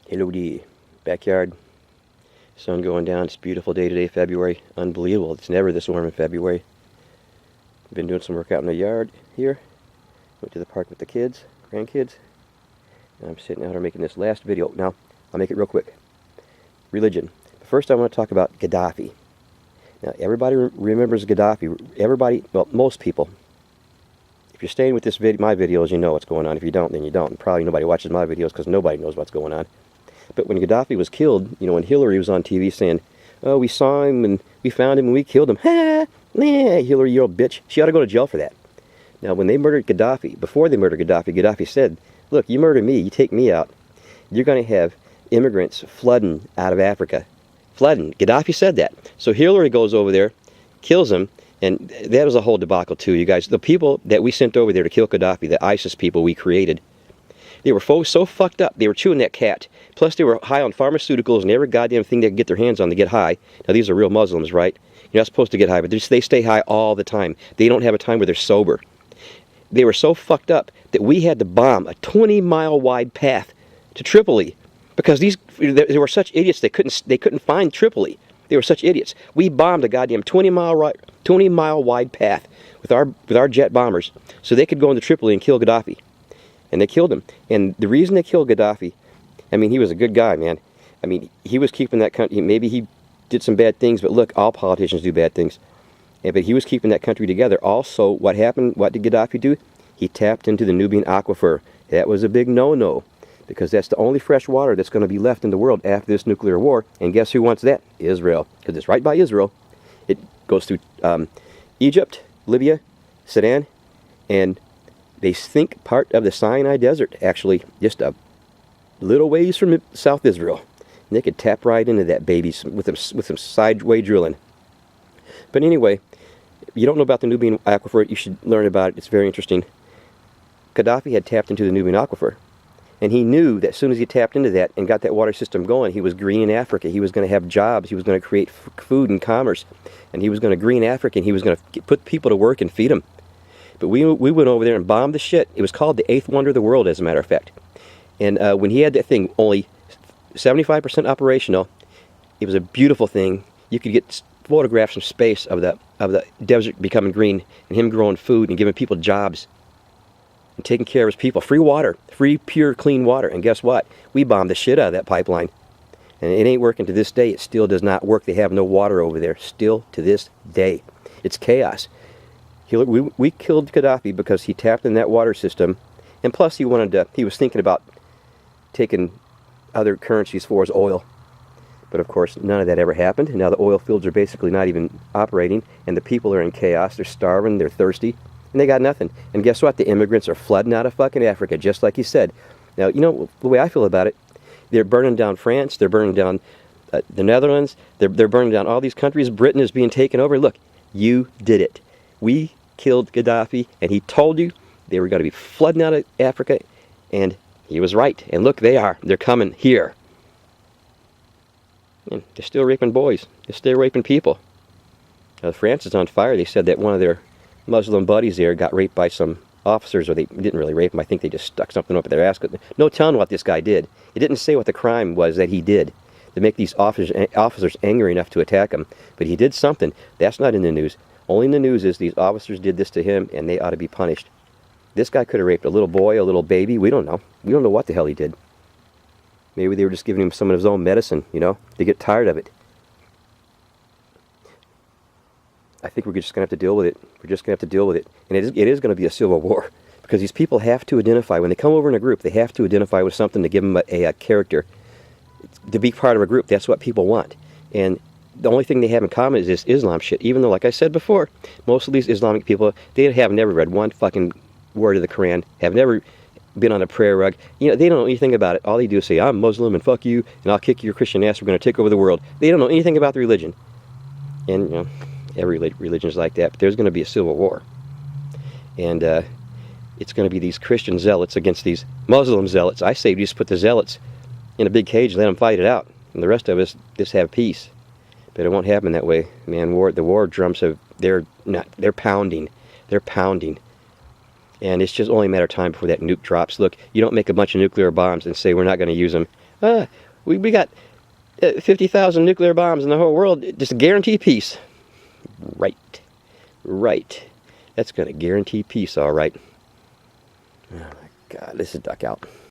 Hello D. Backyard. Sun going down. It's a beautiful day today, February. Unbelievable. It's never this warm in February. Been doing some work out in the yard here. Went to the park with the kids, grandkids. And I'm sitting out here making this last video. Now, I'll make it real quick. Religion. But first I want to talk about Gaddafi. Now, everybody remembers Gaddafi. Everybody, well, most people. If you're staying with this my videos, you know what's going on. If you don't, then you don't. And probably nobody watches my videos because nobody knows what's going on. But when Gaddafi was killed, you know, when Hillary was on TV saying, oh, we saw him and we found him and we killed him. Ha! Nah, Hillary, you old bitch. She ought to go to jail for that. Now, when they murdered Gaddafi, before they murdered Gaddafi, Gaddafi said, look, you murder me, you take me out, you're going to have immigrants flooding out of Africa. Flooding. Gaddafi said that. So Hillary goes over there, kills him, and that was a whole debacle too, you guys. The people that we sent over there to kill Gaddafi, the ISIS people we created, they were so fucked up, they were chewing that cat. Plus they were high on pharmaceuticals and every goddamn thing they could get their hands on to get high. Now these are real Muslims, right? You're not supposed to get high, but they stay high all the time. They don't have a time where they're sober. They were so fucked up that we had to bomb a 20-mile wide path to Tripoli because they were such idiots they couldn't find Tripoli. They were such idiots. We bombed a goddamn 20-mile wide path with our jet bombers so they could go into Tripoli and kill Gaddafi. And they killed him. And the reason they killed Gaddafi, I mean, he was a good guy, man. I mean, he was keeping that country. Maybe he did some bad things, but look, all politicians do bad things. But he was keeping that country together. Also, what happened? What did Gaddafi do? He tapped into the Nubian aquifer. That was a big no-no, because that's the only fresh water that's going to be left in the world after this nuclear war. And guess who wants that? Israel, because it's right by Israel. It goes through Egypt, Libya, Sudan, and they think part of the Sinai Desert, actually, just a little ways from South Israel. And they could tap right into that baby with some sideway drilling. But anyway, if you don't know about the Nubian aquifer, you should learn about it. It's very interesting. Gaddafi had tapped into the Nubian aquifer. And he knew that as soon as he tapped into that and got that water system going, he was greening Africa. He was going to have jobs. He was going to create food and commerce. And he was going to green Africa, and he was going to put people to work and feed them. But we went over there and bombed the shit. It was called the eighth wonder of the world, as a matter of fact. And when he had that thing only 75% operational, it was a beautiful thing. You could get photographs from space of the desert becoming green and him growing food and giving people jobs and taking care of his people. Free water, free, pure, clean water. And guess what? We bombed the shit out of that pipeline. And it ain't working to this day. It still does not work. They have no water over there. Still to this day. It's chaos. We killed Gaddafi because he tapped in that water system, and plus he was thinking about taking other currencies for his oil. But of course, none of that ever happened. Now the oil fields are basically not even operating, and the people are in chaos. They're starving, they're thirsty, and they got nothing. And guess what? The immigrants are flooding out of fucking Africa, just like he said. Now, you know the way I feel about it, they're burning down France, they're burning down the Netherlands, they're burning down all these countries. Britain is being taken over. Look, you did it. We killed Gaddafi, and he told you they were going to be flooding out of Africa, and he was right. And look, they're coming here. And they're still raping boys. They're still raping people. France is on fire. They said that one of their Muslim buddies there got raped by some officers, or they didn't really rape him. I think they just stuck something up their ass. No telling what this guy did. It didn't say what the crime was that he did to make these officers angry enough to attack him. But he did something. That's not in the news. Only in the news is these officers did this to him, and they ought to be punished. This guy could have raped a little boy, a little baby. We don't know. We don't know what the hell he did. Maybe they were just giving him some of his own medicine, you know, to get tired of it. I think we're just going to have to deal with it. We're just going to have to deal with it. And it is going to be a civil war, because these people have to identify. When they come over in a group, they have to identify with something to give them a character. To be part of a group, that's what people want. And the only thing they have in common is this Islam shit. Even though, like I said before, most of these Islamic people, they have never read one fucking word of the Quran, have never been on a prayer rug. You know, they don't know anything about it. All they do is say, I'm Muslim and fuck you, and I'll kick your Christian ass, we're going to take over the world. They don't know anything about the religion. And, you know, every religion is like that. But there's going to be a civil war. And it's going to be these Christian zealots against these Muslim zealots. I say just put the zealots in a big cage and let them fight it out. And the rest of us just have peace. But it won't happen that way, man. The war drums they're pounding. They're pounding. And it's just only a matter of time before that nuke drops. Look, you don't make a bunch of nuclear bombs and say we're not going to use them. We got 50,000 nuclear bombs in the whole world. Just guarantee peace. Right. Right. That's going to guarantee peace, all right. Oh my God, this is duck out.